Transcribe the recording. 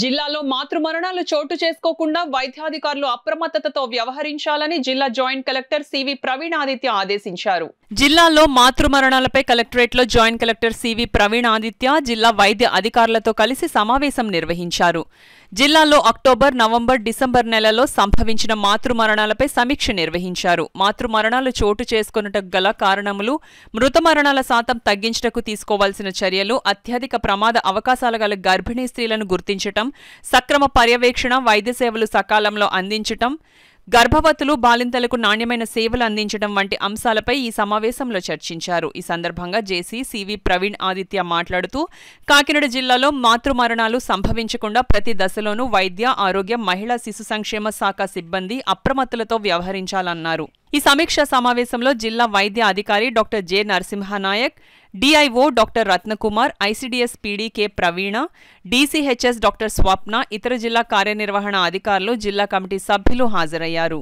జిల్లాలో మాతృమరణాలు చోటు చేసుకోకుండా వైద్యాధికారులు అప్రమత్తతతో వ్యవహరించాలని జిల్లా joint collector CV Praveen Aditya ఆదేశించారు. జిల్లాలో మాతృమరణాలపై కలెక్టరేట్లో joint collector CV Praveen Aditya జిల్లా వైద్య అధికారులతో కలిసి సమావేశం నిర్వహించారు. జిల్లాలో అక్టోబర్, నవంబర్, డిసెంబర్ నెలలో సంభవించిన మాతృమరణాలపై సమీక్ష నిర్వహించారు. మాతృమరణాలు చోటు చేసుకొనుటకు గల కారణములు, మృత మరణాల శాతం తగ్గించుటకు తీసుకోవాల్సిన చర్యలు, అత్యధిక ప్రమాద అవకాశాలు గల గర్భిణీ స్త్రీలను గుర్తించటం, సక్రమ పర్యవేక్షణ, వైద్య సేవలు సకాలంలో అందించటం, గర్భవతులు, బాలింతలకు నాణ్యమైన సేవలు అందించడం వంటి అంశాలపై ఈ సమావేశంలో చర్చించారు. ఈ సందర్భంగా జేసీ సివి ప్రవీణ్ ఆదిత్య మాట్లాడుతూ, కాకినాడ జిల్లాలో మాతృమరణాలు సంభవించకుండా ప్రతి దశలోనూ వైద్య, ఆరోగ్య, మహిళా శిశు సంక్షేమ శాఖ సిబ్బంది అప్రమత్తలతో వ్యవహరించాలన్నారు. ఈ సమీక్షా సమావేశంలో జిల్లా వైద్య అధికారి doctor J Narasimhanayak, DIO doctor Ratnakumar, ICDS PD K Praveena, DCHS doctor Swapna, ఇతర జిల్లా కార్యనిర్వహణ అధికారులు, జిల్లా కమిటీ సభ్యులు హాజరయ్యారు.